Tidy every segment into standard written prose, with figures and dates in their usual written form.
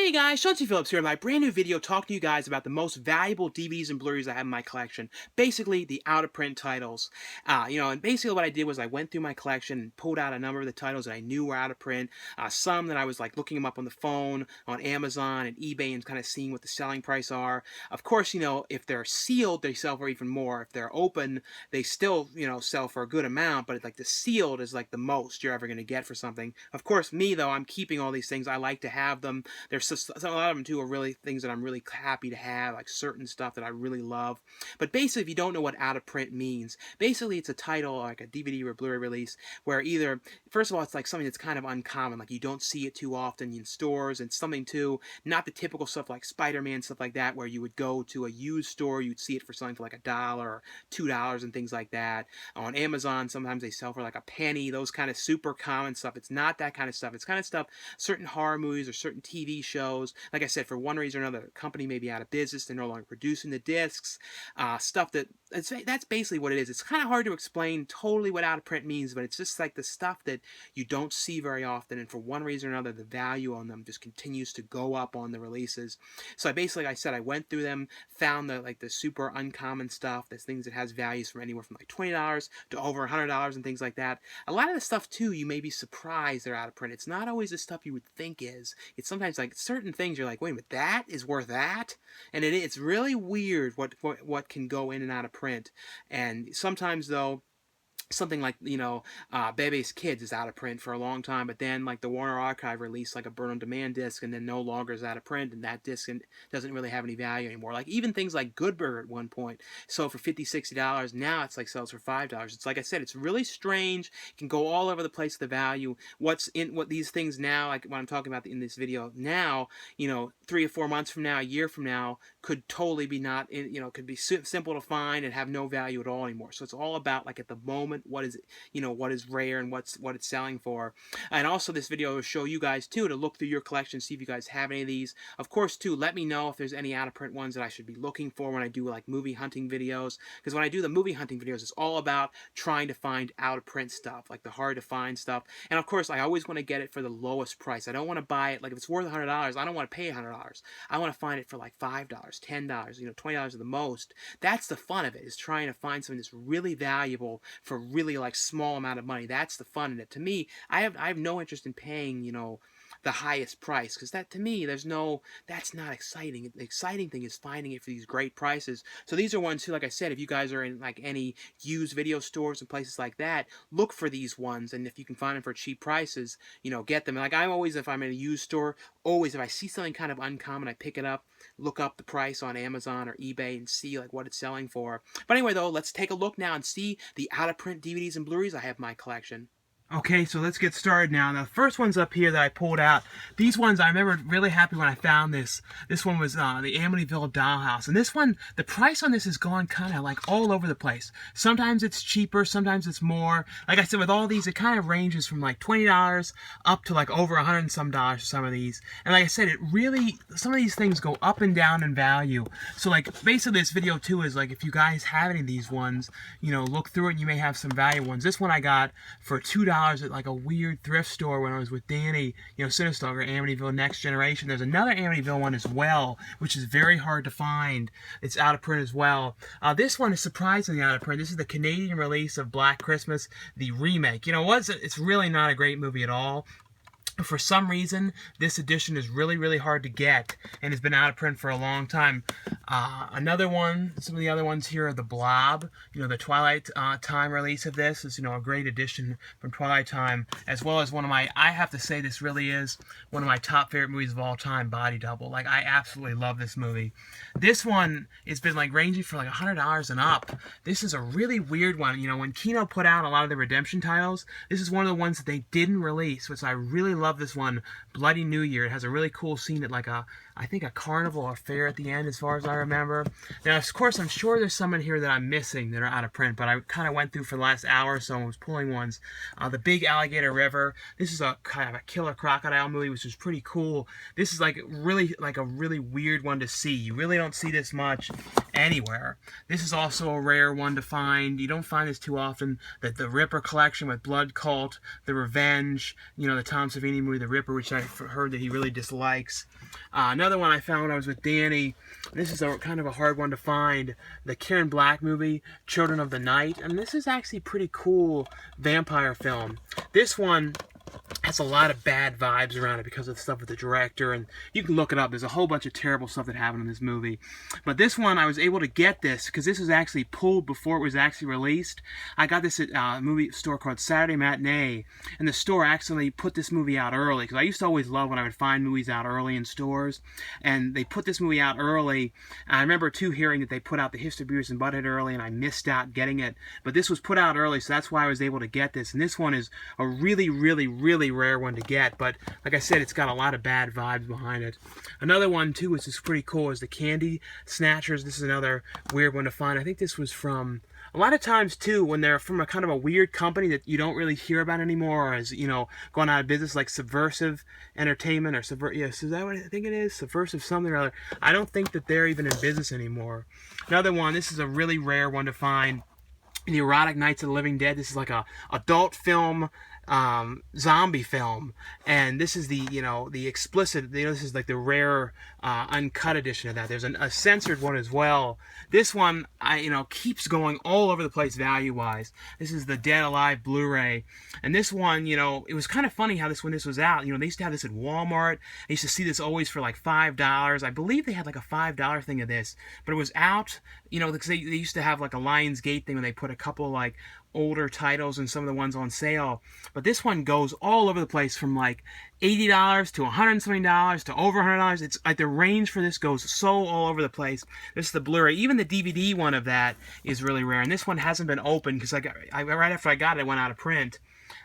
Hey guys, Shunty Phillips here in my brand new video talking to you guys about the most valuable DVDs and Blu-rays I have in my collection. Basically, the out-of-print titles. And basically what I did was I went through my collection and pulled out a number of the titles that I knew were out of print. Some that I was like looking them up on the phone, on Amazon and eBay and kind of seeing what the selling price are. Of course, if they're sealed, they sell for even more. If they're open, they still, sell for a good amount, but like the sealed is like the most you're ever going to get for something. Of course, me though, I'm keeping all these things. I like to have them. There's a lot of them too are really things that I'm really happy to have, like certain stuff that I really love. But basically, if you don't know what out of print means, basically it's a title like a DVD or Blu-ray release where either, first of all, it's like something that's kind of uncommon, like you don't see it too often in stores, and something too, not the typical stuff like Spider-Man, stuff like that, where you would go to a used store, you'd see it for something for like $1 or $2 and things like that. On Amazon, sometimes they sell for like a penny, those kind of super common stuff. It's not that kind of stuff. It's kind of stuff, certain horror movies or certain TV shows. Like I said, for one reason or another, the company may be out of business, they're no longer producing the discs, stuff that's basically what it is. It's kind of hard to explain totally what out of print means, but it's just like the stuff that you don't see very often, and for one reason or another, the value on them just continues to go up on the releases. So like I said, I went through them, found the super uncommon stuff, there's things that has values from anywhere from like $20 to over $100 and things like that. A lot of the stuff too, you may be surprised they're out of print. It's not always the stuff you would think is. It's sometimes like certain things you're like, wait a minute, that is worth that? And it's really weird what can go in and out of print. And sometimes though, something like, Bebe's Kids is out of print for a long time, but then like the Warner Archive released like a burn-on-demand disc and then no longer is out of print, and that disc doesn't really have any value anymore. Like even things like Good Burger at one point sold for $50, $60. Now it's like sells for $5. It's like I said, it's really strange. It can go all over the place, the value. What these things now, like what I'm talking about in this video now, 3 or 4 months from now, a year from now, could totally be could be simple to find and have no value at all anymore. So it's all about like at the moment, what is rare and what it's selling for. And also this video will show you guys too to look through your collection, see if you guys have any of these. Of course too, let me know if there's any out of print ones that I should be looking for when I do like movie hunting videos, because when I do the movie hunting videos, it's all about trying to find out of print stuff, like the hard to find stuff. And of course I always want to get it for the lowest price. I don't want to buy it, like if it's worth $100, I don't want to pay $100. I want to find it for like $5, $10, $20 at the most. That's the fun of it, is trying to find something that's really valuable for really like small amount of money. That's the fun in it. To me, I have no interest in paying, the highest price, because that, to me, that's not exciting. The exciting thing is finding it for these great prices. So these are ones too, like I said, if you guys are in like any used video stores and places like that, look for these ones, and if you can find them for cheap prices, get them. Like I'm always, if I'm in a used store, always if I see something kind of uncommon, I pick it up, look up the price on Amazon or eBay and see like what it's selling for. But anyway though, let's take a look now and see the out of print DVDs and Blu-rays I have in my collection. Okay, so let's get started now. Now, the first ones up here that I pulled out, these ones I remember really happy when I found this. This one was the Amityville Dollhouse. And this one, the price on this has gone kind of like all over the place. Sometimes it's cheaper, sometimes it's more. Like I said, with all these, it kind of ranges from like $20 up to like over $100 and some dollars for some of these. And like I said, it really, some of these things go up and down in value. So like basically this video too is like if you guys have any of these ones, look through it and you may have some value ones. This one I got for $2 at like a weird thrift store when I was with Danny, Cinestalker, Amityville Next Generation. There's another Amityville one as well, which is very hard to find. It's out of print as well. This one is surprisingly out of print. This is the Canadian release of Black Christmas, the remake. It's really not a great movie at all. For some reason, this edition is really, really hard to get and has been out of print for a long time. Another one, some of the other ones here are the Blob, the Twilight time release of this is, a great edition from Twilight time, as well as one of my, I have to say this really is one of my top favorite movies of all time, Body Double. Like, I absolutely love this movie. This one has been like ranging for like $100 and up. This is a really weird one. When Kino put out a lot of the redemption titles, this is one of the ones that they didn't release, which I really love. This one, Bloody New Year. It has a really cool scene at like I think a carnival or fair at the end, as far as I remember. Now, of course, I'm sure there's some in here that I'm missing that are out of print, but I kind of went through for the last hour or so and was pulling ones. The Big Alligator River. This is a kind of a killer crocodile movie, which is pretty cool. This is like a really weird one to see. You really don't see this much. anywhere. This is also a rare one to find. You don't find this too often. The Ripper collection with Blood Cult, The Revenge, you know, the Tom Savini movie, The Ripper, which I've heard that he really dislikes. Another one I found when I was with Danny, this is kind of a hard one to find, the Karen Black movie, Children of the Night. And this is actually a pretty cool vampire film. This one has a lot of bad vibes around it because of the stuff with the director, and you can look it up. There's a whole bunch of terrible stuff that happened in this movie. But this one, I was able to get this because this was actually pulled before it was actually released. I got this at a movie store called Saturday Matinee, and the store actually put this movie out early, because I used to always love when I would find movies out early in stores, and they put this movie out early. And I remember too hearing that they put out The History of Beavis and Butthead early, and I missed out getting it. But this was put out early, so that's why I was able to get this. And this one is a really, really, really rare one to get, but like I said, it's got a lot of bad vibes behind it. Another one too, which is pretty cool, is the Candy Snatchers. This is another weird one to find. I think this was from, a lot of times too, when they're from a kind of a weird company that you don't really hear about anymore, or as, you know, going out of business, like Subversive Entertainment, or yes, is that what I think it is? Subversive something or other. I don't think that they're even in business anymore. Another one, this is a really rare one to find, the Erotic Nights of the Living Dead. This is like a adult film, zombie film, and this is the, you know, the explicit, you know, this is like the rare uncut edition of that. There's a censored one as well. This one, you know, keeps going all over the place value wise. This is the Dead Alive Blu-ray, and this one, you know, it was kind of funny how when this was out, you know, they used to have this at Walmart. I used to see this always for like $5. I believe they had like a $5 thing of this, but it was out, you know, because they used to have like a Lionsgate thing when they put a couple like older titles and some of the ones on sale. But this one goes all over the place, from like $80 to $170 to over $100. It's like the range for this goes so all over the place. This is the Blu-ray. Even the DVD one of that is really rare, and this one hasn't been opened because right after I got it, it went out of print.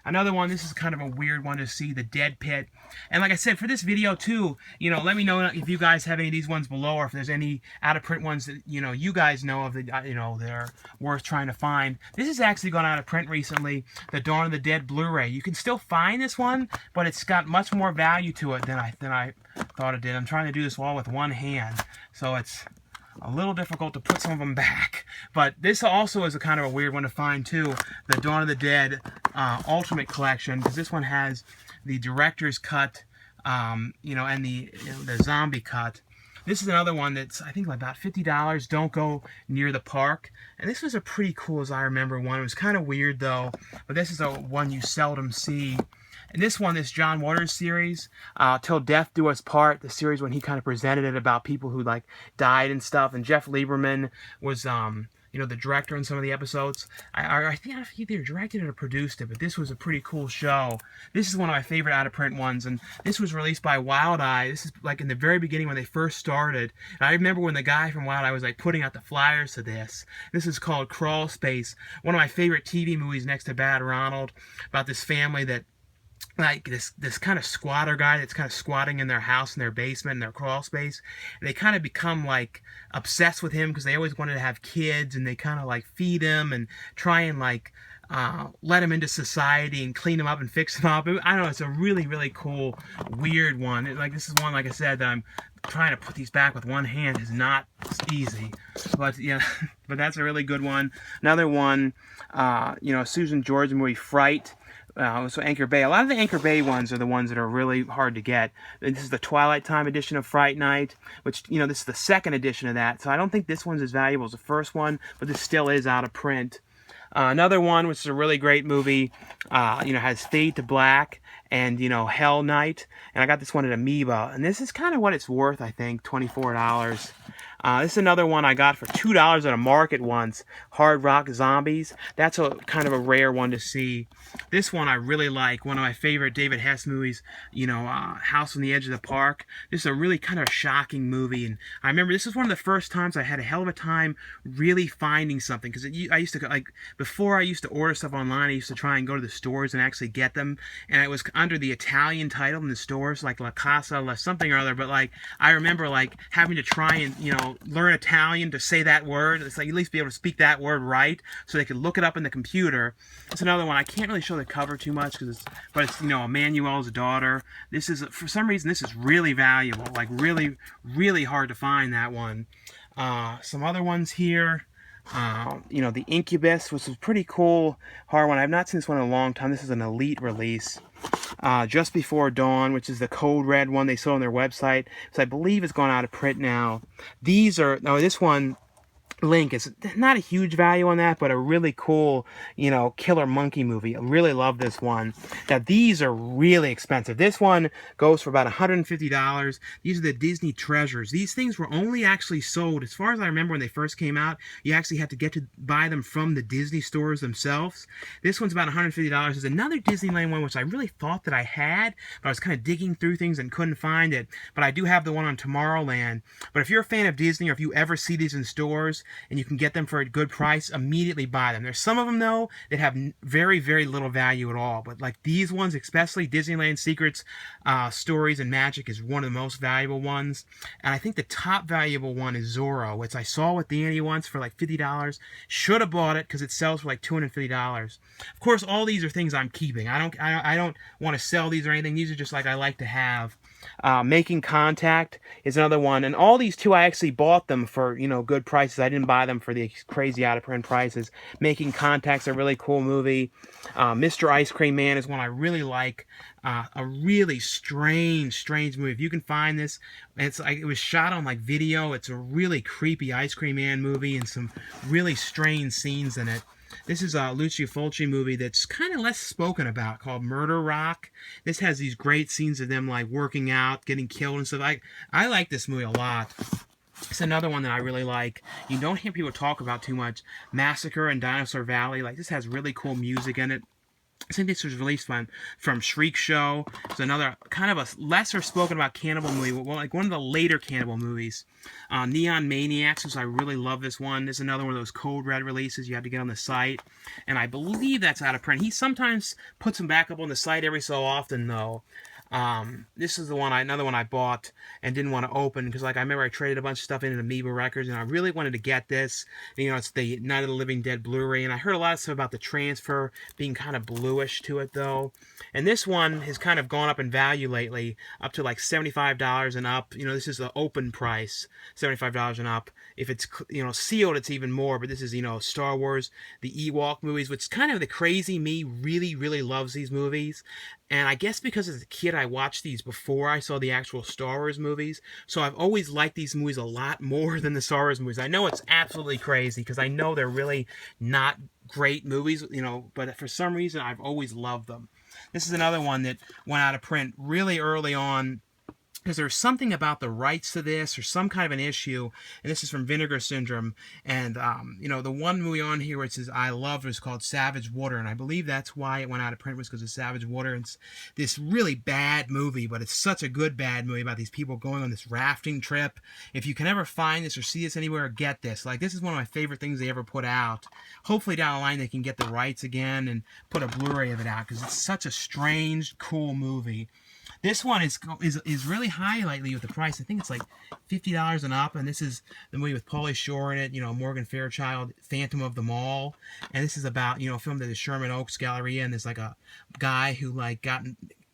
Another one, this is kind of a weird one to see, the Dead Pit. And like I said, for this video too, you know, let me know if you guys have any of these ones below, or if there's any out-of-print ones that, you know, you guys know of that, you know, that are worth trying to find. This has actually gone out of print recently, the Dawn of the Dead Blu-ray. You can still find this one, but it's got much more value to it than I thought it did. I'm trying to do this all with one hand, so it's a little difficult to put some of them back. But this also is a kind of a weird one to find too, the Dawn of the Dead Ultimate Collection, because this one has the director's cut, you know, and the zombie cut. This is another one that's, I think, about $50. Don't Go Near the Park. And this was a pretty cool, as I remember, one. It was kind of weird though, but this is a one you seldom see. And this one, this John Waters series, Till Death Do Us Part, the series when he kind of presented it about people who like died and stuff. And Jeff Lieberman was, you know, the director on some of the episodes. I think he either directed it or produced it, but this was a pretty cool show. This is one of my favorite out-of-print ones, and this was released by Wild Eye. This is like in the very beginning when they first started. And I remember when the guy from Wild Eye was like putting out the flyers to this. This is called Crawlspace, one of my favorite TV movies next to Bad Ronald, about this family that, like this kind of squatter guy that's kind of squatting in their house, in their basement, in their crawl space. And they kind of become like obsessed with him because they always wanted to have kids, and they kind of like feed him and try and like let him into society and clean him up and fix him up. I don't know, it's a really, really cool, weird one. Like, this is one, like I said, that I'm trying to put these back with one hand is not easy. But yeah, but that's a really good one. Another one, you know, Susan George movie, Fright. So Anchor Bay. A lot of the Anchor Bay ones are the ones that are really hard to get. This is the Twilight Time edition of Fright Night, which, you know, this is the second edition of that. So I don't think this one's as valuable as the first one, but this still is out of print. Another one, which is a really great movie, you know, has Fade to Black and, you know, Hell Night. And I got this one at Amoeba. And this is kind of what it's worth, I think, $24. This is another one I got for $2 at a market once, Hard Rock Zombies. That's a kind of a rare one to see. This one I really like, one of my favorite David Hess movies, you know, House on the Edge of the Park. This is a really kind of shocking movie, and I remember this was one of the first times I had a hell of a time really finding something, because I used to, like, before I used to order stuff online, I used to try and go to the stores and actually get them, and it was under the Italian title in the stores, like La Casa, La something or other, but like, I remember like having to try and, you know, learn Italian to say that word. It's like at least be able to speak that word right so they could look it up in the computer. It's another one. I can't really show the cover too much but it's, you know, Emmanuel's Daughter. This is, for some reason, this is really valuable, like really, really hard to find, that one. Some other ones here. You know, the Incubus, which is pretty cool horror one. I've not seen this one in a long time. This is an Elite release. Just Before Dawn, which is the code red one they sold on their website. So I believe it's gone out of print now. These are, no, this one, Link, is not a huge value on that, but a really cool, you know, killer monkey movie. I really love this one. Now, these are really expensive. This one goes for about $150. These are the Disney Treasures. These things were only actually sold, as far as I remember when they first came out, you actually had to get to buy them from the Disney stores themselves. This one's about $150. There's another Disneyland one, which I really thought that I had, but I was kind of digging through things and couldn't find it. But I do have the one on Tomorrowland. But if you're a fan of Disney, or if you ever see these in stores, and you can get them for a good price, immediately buy them. There's some of them, though, that have very, very little value at all. But like these ones, especially Disneyland Secrets, Stories, and Magic is one of the most valuable ones. And I think the top valuable one is Zorro, which I saw with Danny once for like $50. Should have bought it because it sells for like $250. Of course, all these are things I'm keeping. I don't want to sell these or anything. These are just like I like to have. Making Contact is another one, and all these two I actually bought them for, you know, good prices. I didn't buy them for the crazy out of print prices. Making Contact's a really cool movie. Mr. Ice Cream Man is one I really like. A really strange movie. If you can find this, it was shot on like video. It's a really creepy Ice Cream Man movie and some really strange scenes in it. This is a Lucio Fulci movie that's kind of less spoken about, called Murder Rock. This has these great scenes of them like working out, getting killed and stuff. I like this movie a lot. It's another one that I really like. You don't hear people talk about too much. Massacre in Dinosaur Valley. Like, this has really cool music in it. I think this was released from Shriek Show. It's another kind of a lesser spoken about cannibal movie, well, like one of the later cannibal movies. Neon Maniacs, which I really love this one. This is another one of those code red releases you have to get on the site. And I believe that's out of print. He sometimes puts them back up on the site every so often, though. This is the one, another one I bought and didn't want to open because, like, I remember I traded a bunch of stuff into Amoeba Records and I really wanted to get this. You know, it's the Night of the Living Dead Blu-ray, and I heard a lot of stuff about the transfer being kind of bluish to it, though. And this one has kind of gone up in value lately, up to like $75 and up. You know, this is the open price, $75 and up. If it's, you know, sealed, it's even more, but this is, you know, Star Wars, the Ewok movies, which is kind of the crazy me really, really loves these movies. And I guess because as a kid I watched these before I saw the actual Star Wars movies, so I've always liked these movies a lot more than the Star Wars movies. I know it's absolutely crazy because I know they're really not great movies, you know, but for some reason I've always loved them. This is another one that went out of print really early on because there's something about the rights to this or some kind of an issue, and this is from Vinegar Syndrome, and you know, the one movie on here which is I loved was called Savage Water, and I believe that's why it went out of print, was because of Savage Water. It's this really bad movie, but it's such a good bad movie about these people going on this rafting trip. If you can ever find this or see this anywhere, get this. Like, this is one of my favorite things they ever put out. Hopefully down the line they can get the rights again and put a Blu-ray of it out, because it's such a strange, cool movie. This one is really high lately with the price. I think it's like $50 and up. And this is the movie with Pauly Shore in it. You know, Morgan Fairchild, Phantom of the Mall. And this is about, you know, filmed at the Sherman Oaks Galleria. And there's like a guy who like got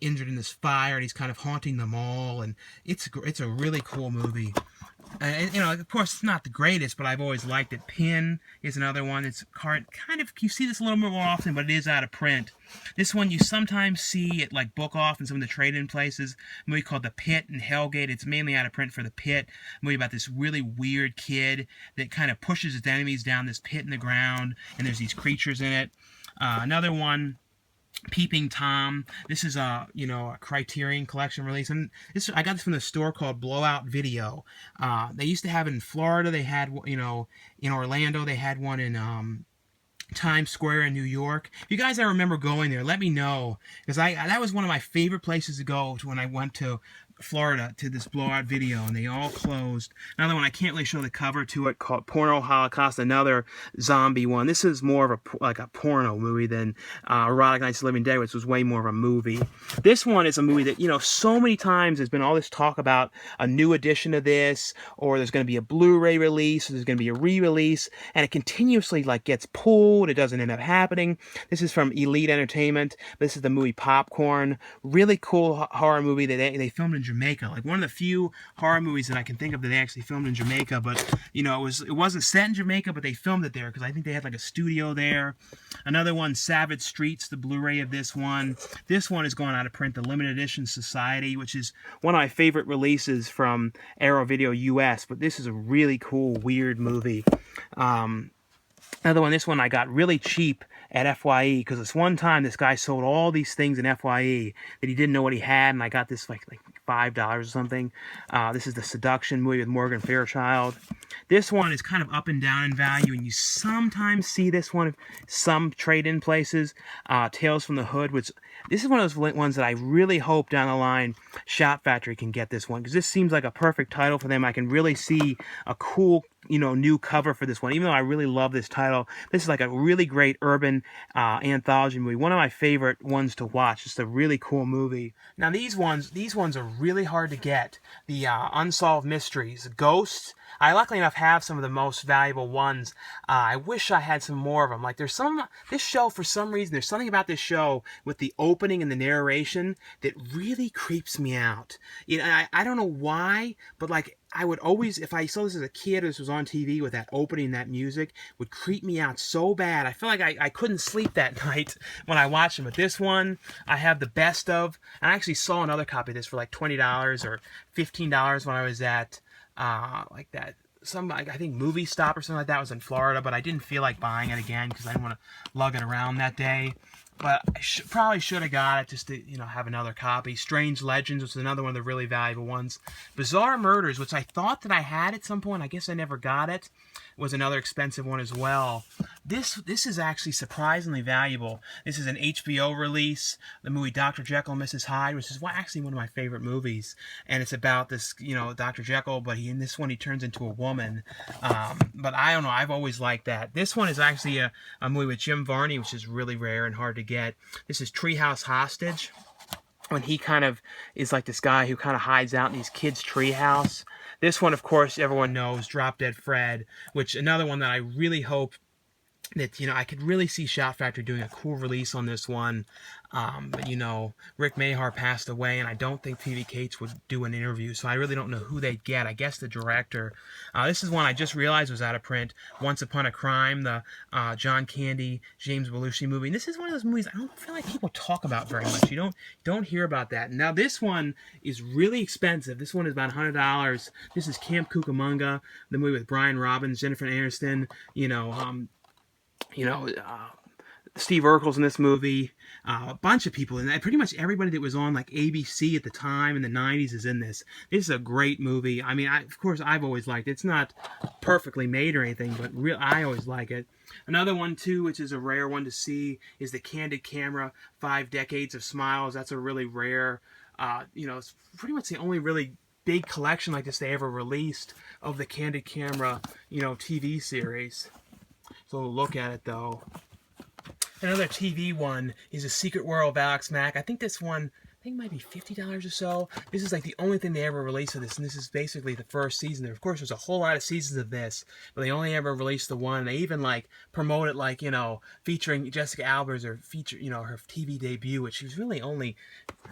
injured in this fire, and he's kind of haunting the mall. And it's a really cool movie. And, you know, of course, it's not the greatest, but I've always liked it. Pin is another one. It's kind of, you see this a little more often, but it is out of print. This one you sometimes see at, like, Book Off and some of the trade-in places. A movie called The Pit and Hellgate. It's mainly out of print for The Pit. A movie about this really weird kid that kind of pushes his enemies down this pit in the ground, and there's these creatures in it. Another one, Peeping Tom. This is a Criterion Collection release, and this, I got this from the store called Blowout Video. They used to have it in Florida. They had, you know, in Orlando. They had one in Times Square in New York. If you guys ever remember going there, let me know, because that was one of my favorite places to go to when I went to Florida, to this Blowout Video, and they all closed. Another one, I can't really show the cover to it, called Porno Holocaust, another zombie one. This is more of a porno movie than Erotic Nights, Living Dead, which was way more of a movie. This one is a movie that, you know, so many times there's been all this talk about a new edition of this, or there's going to be a Blu-ray release, or there's going to be a re-release, and it continuously like gets pulled. It doesn't end up happening. This is from Elite Entertainment. This is the movie Popcorn. Really cool horror movie that they filmed in Jamaica. Like one of the few horror movies that I can think of that they actually filmed in Jamaica. But you know, it wasn't set in Jamaica, but they filmed it there because I think they had like a studio there. Another one, Savage Streets, the Blu-ray of this one. This one is going out of print, the Limited Edition Society, which is one of my favorite releases from Arrow Video US. But this is a really cool, weird movie. Another one, this one I got really cheap at FYE because this one time this guy sold all these things in FYE that he didn't know what he had, and I got this like $5 or something. This is the Seduction movie with Morgan Fairchild. This one is kind of up and down in value, and you sometimes see this one some trade-in places. Tales from the Hood, which this is one of those ones that I really hope down the line Shout Factory can get this one, because this seems like a perfect title for them. I can really see a cool, you know, new cover for this one. Even though I really love this title, this is like a really great urban anthology movie. One of my favorite ones to watch. Just a really cool movie. Now these ones are really hard to get. The Unsolved Mysteries, Ghosts. I luckily enough have some of the most valuable ones. I wish I had some more of them. Like this show, for some reason, there's something about this show with the opening and the narration that really creeps me out. You know, I don't know why, but like I would always, if I saw this as a kid, or this was on TV with that opening, that music, would creep me out so bad. I feel like I couldn't sleep that night when I watched them. But this one, I have the best of. And I actually saw another copy of this for like $20 or $15 when I was at like that. I think Movie Stop or something like that was in Florida, but I didn't feel like buying it again because I didn't want to lug it around that day. But I probably should have got it just to, you know, have another copy. Strange Legends, which is another one of the really valuable ones. Bizarre Murders, which I thought that I had at some point. I guess I never got it. Was another expensive one as well. This is actually surprisingly valuable. This is an HBO release. The movie Dr. Jekyll and Mrs. Hyde, which is actually one of my favorite movies. And it's about this, you know, Dr. Jekyll, but in this one he turns into a woman. But I don't know. I've always liked that. This one is actually a movie with Jim Varney, which is really rare and hard to get. This is Treehouse Hostage, when he kind of is like this guy who kind of hides out in these kids' treehouse. This one, of course, everyone knows, Drop Dead Fred, which another one that I really hope that, you know, I could really see Shout Factory doing a cool release on this one. But, you know, Rick Mahar passed away, and I don't think P.V. Cates would do an interview, so I really don't know who they'd get. I guess the director. This is one I just realized was out of print. Once Upon a Crime, the John Candy, James Belushi movie. And this is one of those movies I don't feel like people talk about very much. You don't hear about that. Now, this one is really expensive. This one is about $100. This is Camp Cucamonga, the movie with Brian Robbins, Jennifer Aniston, Steve Urkel's in this movie, a bunch of people, and pretty much everybody that was on like ABC at the time in the 90s is in this. This is a great movie. I mean, of course, I've always liked it. It's not perfectly made or anything, but I always like it. Another one, too, which is a rare one to see, is the Candid Camera, 5 Decades of Smiles. That's a really rare, it's pretty much the only really big collection like this they ever released of the Candid Camera, TV series. So we'll look at it, though. Another TV one is A Secret World of Alex Mack. I think this one, might be $50 or so. This is like the only thing they ever released of this, and this is basically the first season. Of course, there's a whole lot of seasons of this, but they only ever released the one. They even like promote it like, featuring Jessica Alba's or her TV debut, which was really only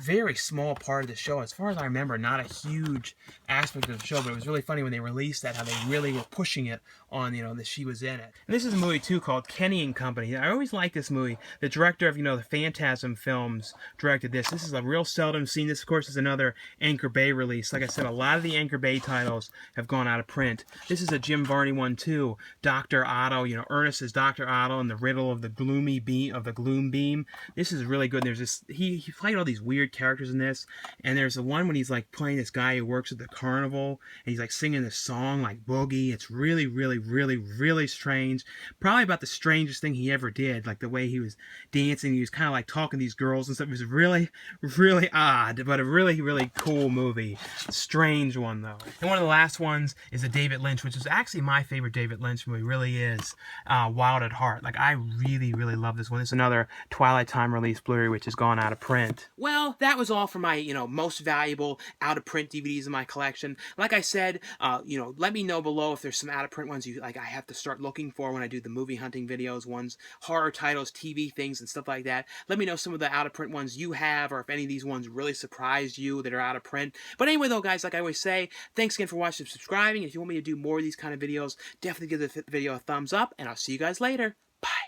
very small part of the show. As far as I remember, not a huge aspect of the show, but it was really funny when they released that, how they really were pushing it on, that she was in it. And this is a movie, too, called Kenny and Company. I always like this movie. The director of, the Phantasm films directed this. This is a real seldom seen. This, of course, is another Anchor Bay release. Like I said, a lot of the Anchor Bay titles have gone out of print. This is a Jim Varney one, too. Dr. Otto, Ernest is Dr. Otto and the riddle of the gloomy beam, of the gloom beam. This is really good. There's this, he played all these weird characters in this, and there's the one when he's like playing this guy who works at the carnival, and he's like singing this song like Boogie. It's really, really, really, really strange. Probably about the strangest thing he ever did, like the way he was dancing. He was kind of like talking to these girls and stuff. It was really, really odd, but a really, really cool movie. Strange one, though. And one of the last ones is a David Lynch, which is actually my favorite David Lynch movie. Really is Wild at Heart. Like, I really, really love this one. It's another Twilight Time release Blu-ray, which has gone out of print. Well, that was all for my, most valuable out-of-print DVDs in my collection. Like I said, let me know below if there's some out-of-print ones I have to start looking for when I do the movie hunting videos, horror titles, TV things, and stuff like that. Let me know some of the out-of-print ones you have, or if any of these these ones really surprised you that are out of print. But anyway, though, guys, like I always say, thanks again for watching and subscribing. If you want me to do more of these kind of videos, definitely give the video a thumbs up, and I'll see you guys later. Bye.